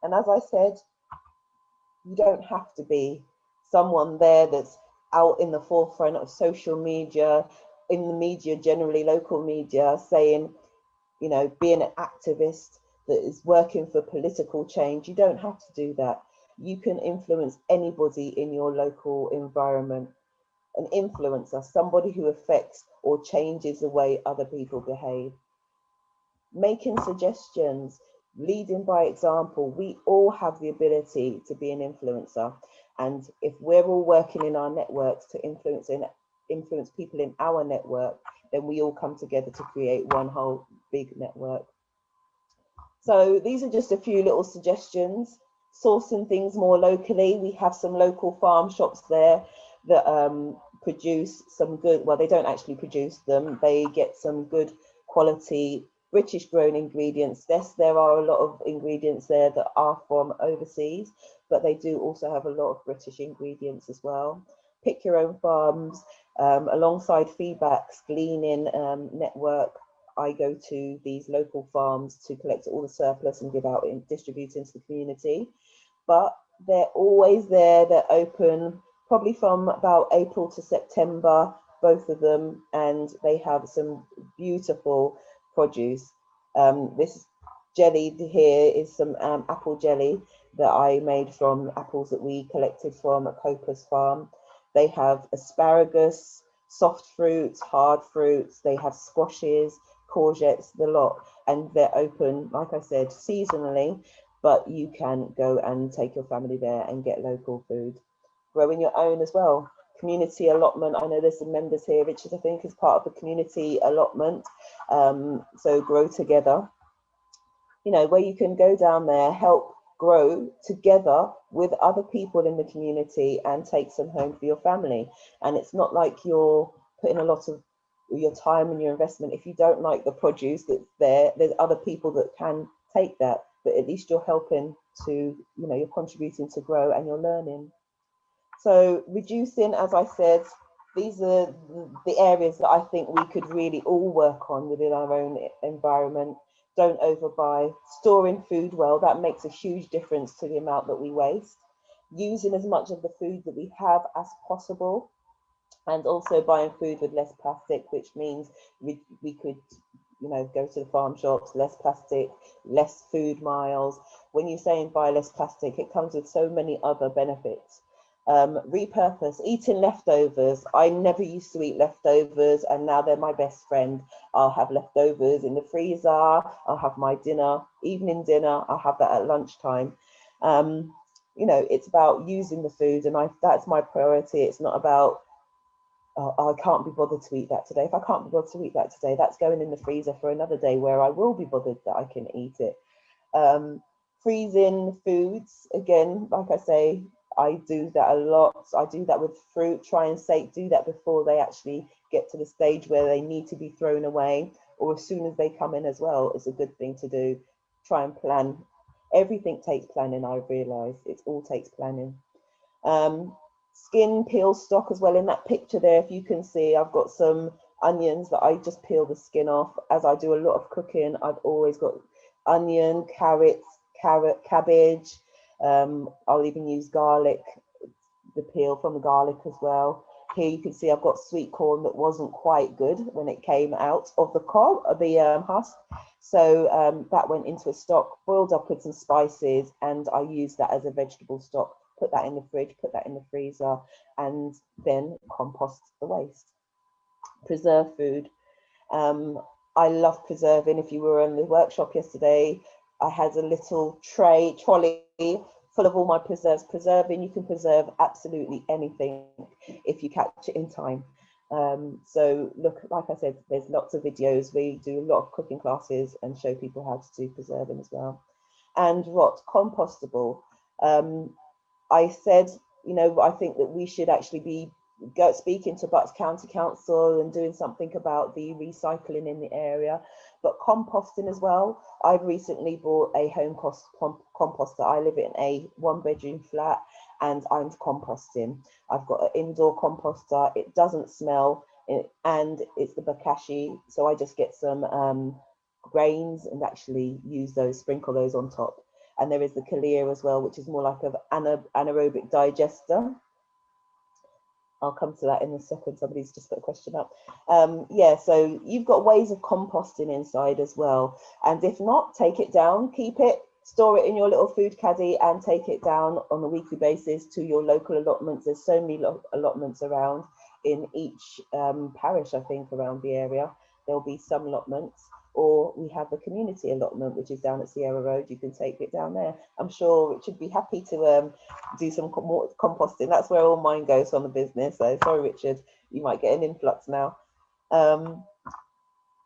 And as I said, you don't have to be someone there that's out in the forefront of social media, in the media generally, local media, saying, being an activist that is working for political change. You don't have to do that. You can influence anybody in your local environment. An influencer, somebody who affects or changes the way other people behave. Making suggestions, leading by example. We all have the ability to be an influencer. And if we're all working in our networks to influence people in our network, then we all come together to create one whole big network. So these are just a few little suggestions. Sourcing things more locally. We have some local farm shops there that produce some good, well, they don't actually produce them, they get some good quality British grown ingredients. Yes, there are a lot of ingredients there that are from overseas, but they do also have a lot of British ingredients as well. Pick your own farms, alongside feedbacks, gleaning network. I go to these local farms to collect all the surplus and give out and distribute into the community. But they're always there, they're open, probably from about April to September, both of them, and they have some beautiful produce. This jelly here is some apple jelly that I made from apples that we collected from a Copus farm. They have asparagus, soft fruits, hard fruits, they have squashes, courgettes, the lot, and they're open, like I said, seasonally, but you can go and take your family there and get local food. Growing your own as well. Community allotment. I know there's some members here. Richard, I think, is part of the community allotment. So grow together. Where you can go down there, help grow together with other people in the community and take some home for your family. And it's not like you're put in a lot of your time and your investment. If you don't like the produce that's there, there's other people that can take that, but at least you're helping to, you know, you're contributing to grow and you're learning. So reducing, as I said, these are the areas that I think we could really all work on within our own environment. Don't overbuy, storing food well, that makes a huge difference to the amount that we waste. Using as much of the food that we have as possible, and also buying food with less plastic, which means we could, you know, go to the farm shops, less plastic, less food miles. When you're saying buy less plastic, it comes with so many other benefits. Repurpose, eating leftovers. I never used to eat leftovers, and now they're my best friend. I'll have leftovers in the freezer, I'll have my dinner, evening dinner, I'll have that at lunchtime. You know, it's about using the food, and that's my priority. It's not about, oh, I can't be bothered to eat that today. If I can't be bothered to eat that today, that's going in the freezer for another day where I will be bothered that I can eat it. Freezing foods, again, like I say, I do that a lot. I do that with fruit, try and do that before they actually get to the stage where they need to be thrown away, or as soon as they come in as well. It's a good thing to do. Try and plan. Everything takes planning, I realise. It all takes planning. Skin peel stock as well. In that picture there, if you can see, I've got some onions that I just peel the skin off. As I do a lot of cooking, I've always got onion, carrots, cabbage. I'll even use garlic, the peel from the garlic as well. Here you can see I've got sweet corn that wasn't quite good when it came out of the cob, the husk. So that went into a stock, boiled up with some spices, and I use that as a vegetable stock. Put that in the fridge, put that in the freezer, and then compost the waste. Preserve food. I love preserving. If you were in the workshop yesterday, I had a little trolley full of all my preserves. Preserving, you can preserve absolutely anything if you catch it in time. So look, like I said, there's lots of videos. We do a lot of cooking classes and show people how to do preserving as well. And compostable. I said, you know, I think that we should actually be speaking to Bucks County Council and doing something about the recycling in the area, but composting as well. I've recently bought a home composter. I live in a 1-bedroom flat and I'm composting. I've got an indoor composter. It doesn't smell, and it's the Bokashi. So I just get some grains and actually use those, sprinkle those on top. And there is the Kalia as well, which is more like an anaerobic digester. I'll come to that in a second. Somebody's just put a question up. Yeah, so you've got ways of composting inside as well. And if not, take it down, keep it, store it in your little food caddy and take it down on a weekly basis to your local allotments. There's so many allotments around in each parish, I think, around the area. There'll be some allotments. Or we have the community allotment, which is down at Sierra Road. You can take it down there. I'm sure Richard would be happy to do some more composting. That's where all mine goes from the business. So sorry, Richard, you might get an influx now.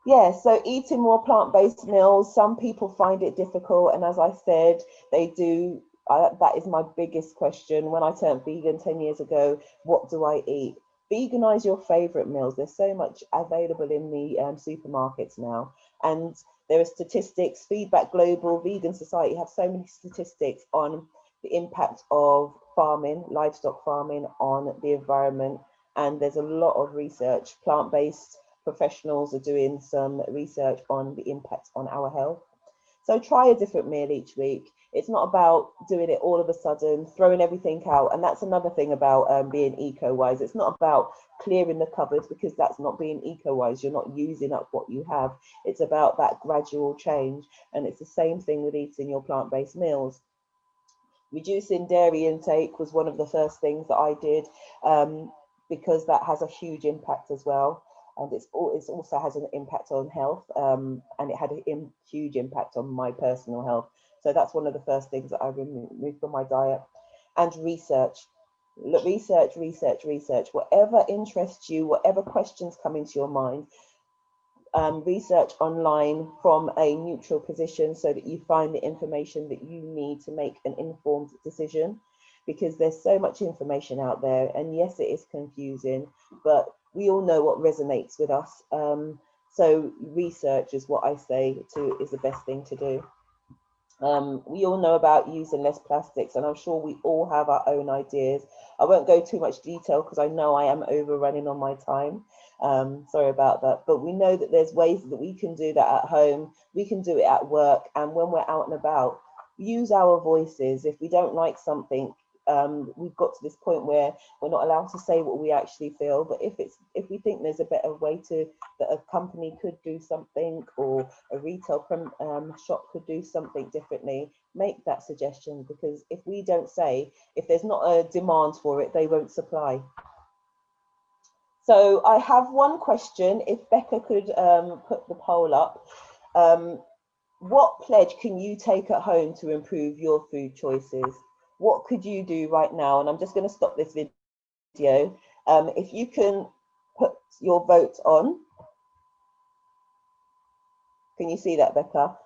Yeah, so eating more plant-based meals. Some people find it difficult, and as I said, they do. That is my biggest question. When I turned vegan 10 years ago, what do I eat? Veganize your favorite meals. There's so much available in the supermarkets now. And there are statistics, Feedback Global, Vegan Society have so many statistics on the impact of farming, livestock farming on the environment. And there's a lot of research. Plant-based professionals are doing some research on the impact on our health. So try a different meal each week. It's not about doing it all of a sudden, throwing everything out. And that's another thing about being eco-wise. It's not about clearing the cupboards, because that's not being eco-wise. You're not using up what you have. It's about that gradual change. And it's the same thing with eating your plant-based meals. Reducing dairy intake was one of the first things that I did, because that has a huge impact as well. And it also has an impact on health, and it had a huge impact on my personal health. So that's one of the first things that I removed from my diet. And research. Look, research. Whatever interests you, whatever questions come into your mind, research online from a neutral position so that you find the information that you need to make an informed decision. Because there's so much information out there, and yes, it is confusing, but we all know what resonates with us. So research is what I say is the best thing to do. We all know about using less plastics, and I'm sure we all have our own ideas. I won't go too much detail because I know I am overrunning on my time. Sorry about that. But we know that there's ways that we can do that at home. We can do it at work, and when we're out and about, use our voices. If we don't like something, we've got to this point where we're not allowed to say what we actually feel. But if we think there's a better way that a company could do something, or a retail shop could do something differently, make that suggestion, because if we don't say, if there's not a demand for it, they won't supply. So I have one question. If Becca could put the poll up. What pledge can you take at home to improve your food choices? What could you do right now? And I'm just going to stop this video. If you can put your vote on. Can you see that, Becca?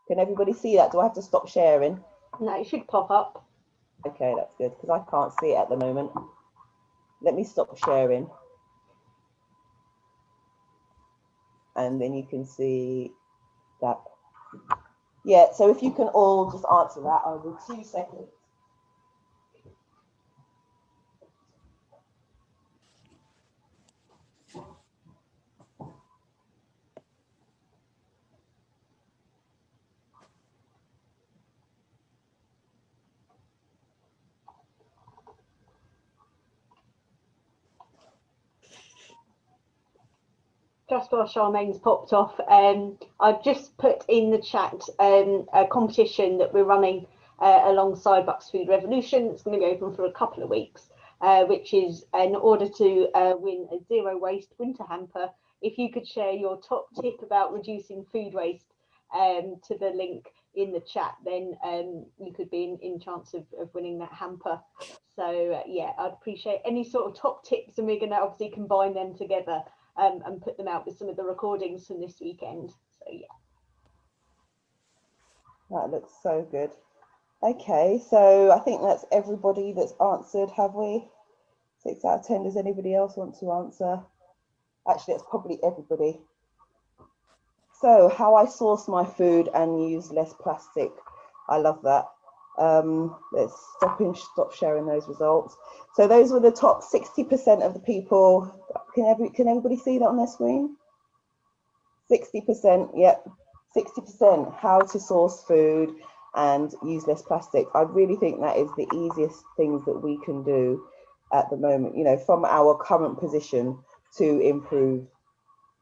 Can everybody see that? Do I have to stop sharing? No, it should pop up. Okay, that's good, because I can't see it at the moment. Let me stop sharing. And then you can see that. Yeah, so if you can all just answer that, I'll do 2 seconds. Just while Charmaine's popped off, I've just put in the chat a competition that we're running alongside Bucks Food Revolution. It's going to be open for a couple of weeks, which is in order to win a zero waste winter hamper. If you could share your top tip about reducing food waste to the link in the chat, then you could be in chance of winning that hamper. So yeah, I'd appreciate any sort of top tips, and we're going to obviously combine them together and put them out with some of the recordings from this weekend. So yeah. That looks so good. Okay, so I think that's everybody that's answered, have we? 6 out of 10. Does anybody else want to answer? Actually, it's probably everybody. So how I source my food and use less plastic. I love that. Let's stop sharing those results. So those were the top 60% of the people. Can everybody see that on their screen? 60%, yep. 60% how to source food and use less plastic. I really think that is the easiest things that we can do at the moment, you know, from our current position to improve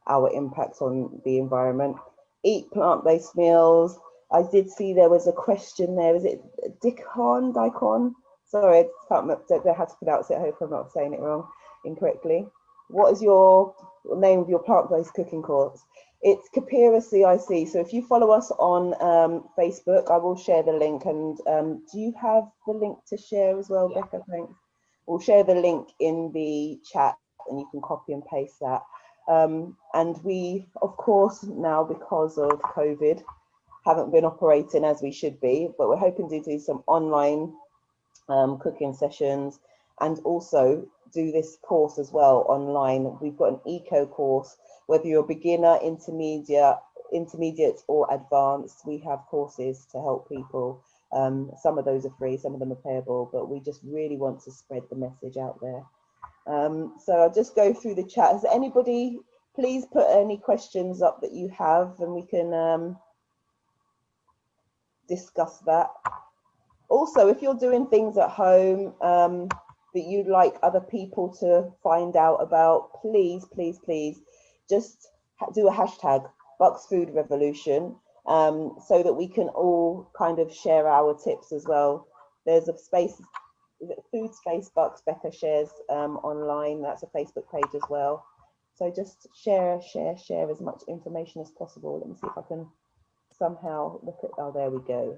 our impacts on the environment. Eat plant-based meals. I did see there was a question there. Is it Dicon? Sorry, I don't know how to pronounce it. I hope I'm not saying it incorrectly. What is your name of your plant-based cooking course? It's Kapira CIC. So if you follow us on Facebook, I will share the link. And do you have the link to share as well, yeah. Becca? Thanks. We'll share the link in the chat, and you can copy and paste that. And we, of course, now because of COVID, haven't been operating as we should be, but we're hoping to do some online cooking sessions, and also do this course as well online. We've got an eco course, whether you're beginner, intermediate or advanced, we have courses to help people. Some of those are free, some of them are payable, but we just really want to spread the message out there. So I'll just go through the chat. Has anybody, please put any questions up that you have, and we can discuss that. Also, if you're doing things at home that you'd like other people to find out about, please just do a hashtag Bucks Food Revolution, so that we can all kind of share our tips as well. There's a space, Food Space Bucks, Becca shares online. That's a Facebook page as well. So just share as much information as possible. Let me see if I can somehow look at, oh, there we go.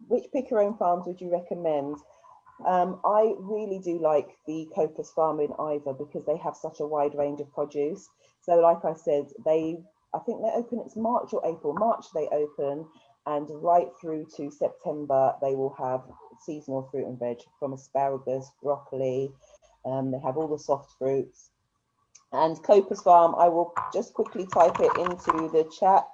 Which pick your own farms would you recommend? I really do like the Copus Farm in Ivor, because they have such a wide range of produce. So like I said, I think they open, it's March or April. March they open, and right through to September they will have seasonal fruit and veg, from asparagus, broccoli, They have all the soft fruits. And Copus Farm, I will just quickly type it into the chat.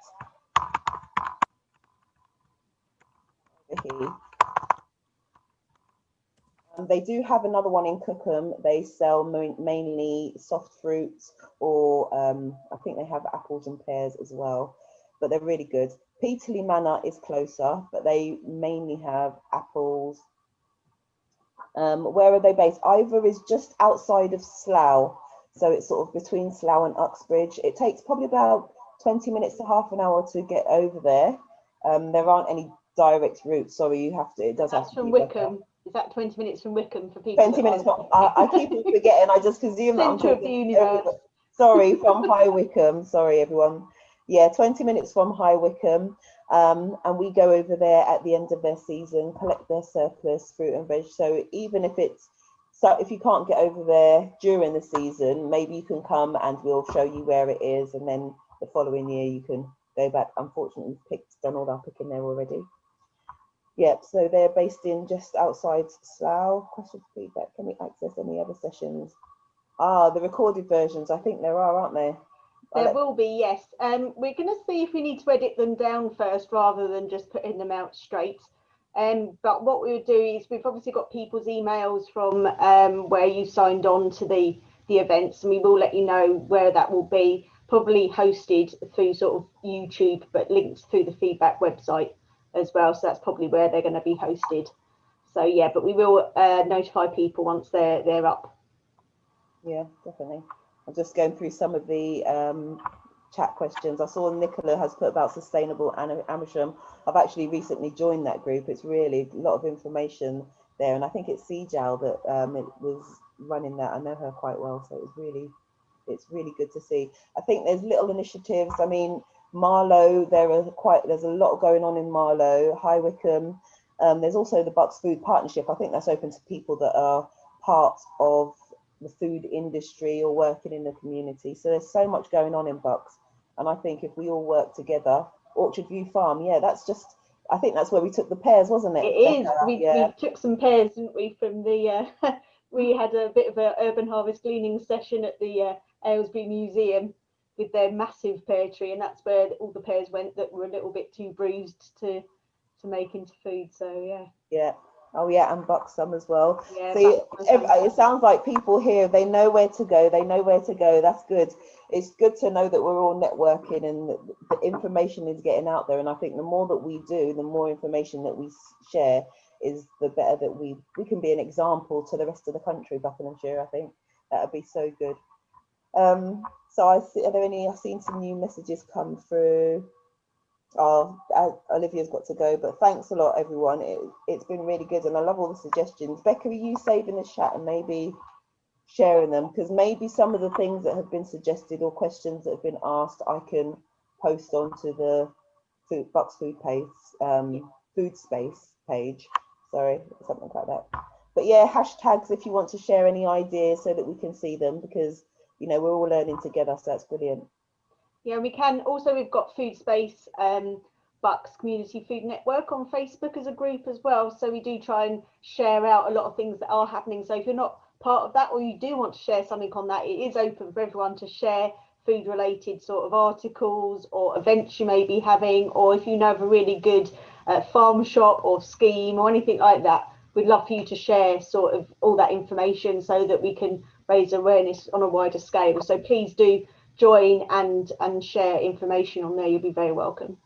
They do have another one in Cookham. They sell mainly soft fruits, or I think they have apples and pears as well, but they're really good. Peterlee Manor is closer, but they mainly have apples. Where are they based? Ivor is just outside of Slough, so it's sort of between Slough and Uxbridge. It takes probably about 20 minutes to half an hour to get over there. There aren't any direct routes. Sorry, you have to. It does have to from be Wickham. Is that 20 minutes from Wickham for people? 20 minutes from, I keep forgetting, I just presume that I'm Centre of the talking universe. Sorry, from High Wycombe. Sorry, everyone. Yeah, 20 minutes from High Wycombe. And we go over there at the end of their season, collect their surplus fruit and veg. So even if if you can't get over there during the season, maybe you can come and we'll show you where it is. And then the following year you can go back. Unfortunately, we've done all our picking there already. Yep, so they're based in just outside Slough. Question for feedback, can we access any other sessions? The recorded versions, I think there are, aren't there? There will be, yes. We're going to see if we need to edit them down first rather than just putting them out straight. But what we would do is we've obviously got people's emails from where you signed on to the events, and we will let you know where that will be, probably hosted through sort of YouTube, but linked through the feedback website as well. So that's probably where they're going to be hosted. So yeah, but we will notify people once they're up. Yeah, definitely. I'm just going through some of the chat questions. I saw Nicola has put about sustainable Amersham. I've actually recently joined that group. It's really a lot of information there, and I think it's CJAL that it was running that. I know her quite well, so it's really good to see. I think there's little initiatives. I mean, Marlow, there's a lot going on in Marlow, High Wycombe. There's also the Bucks Food Partnership. I think that's open to people that are part of the food industry or working in the community. So there's so much going on in Bucks, and I think if we all work together, Orchard View Farm, yeah, I think that's where we took the pears, wasn't it? It is. We took some pears, didn't we, from the we had a bit of an urban harvest gleaning session at the Aylesbury Museum with their massive pear tree, and that's where all the pears went that were a little bit too bruised to make into food. So yeah. Oh yeah, and Buxom as well. Yeah, so it sounds like people here, they know where to go. That's good. It's good to know that we're all networking and the information is getting out there. And I think the more that we do, the more information that we share is the better that we can be an example to the rest of the country, Buckinghamshire. I think that would be so good. So I've seen some new messages come through. Olivia's got to go, but thanks a lot, everyone. It's been really good, and I love all the suggestions. Becca, are you saving the chat and maybe sharing them? Because maybe some of the things that have been suggested or questions that have been asked, I can post onto the Bucks Food Food Space page. Sorry, something like that. But yeah, hashtags if you want to share any ideas so that we can see them, because we're all learning together, so that's brilliant. Yeah, we can also, we've got Food Space Bucks Community Food Network on Facebook as a group as well. So we do try and share out a lot of things that are happening. So if you're not part of that, or you do want to share something on that, it is open for everyone to share food related sort of articles or events you may be having, or if you know of a really good farm shop or scheme or anything like that, we'd love for you to share sort of all that information so that we can raise awareness on a wider scale. So please do join and share information on there. You'll be very welcome.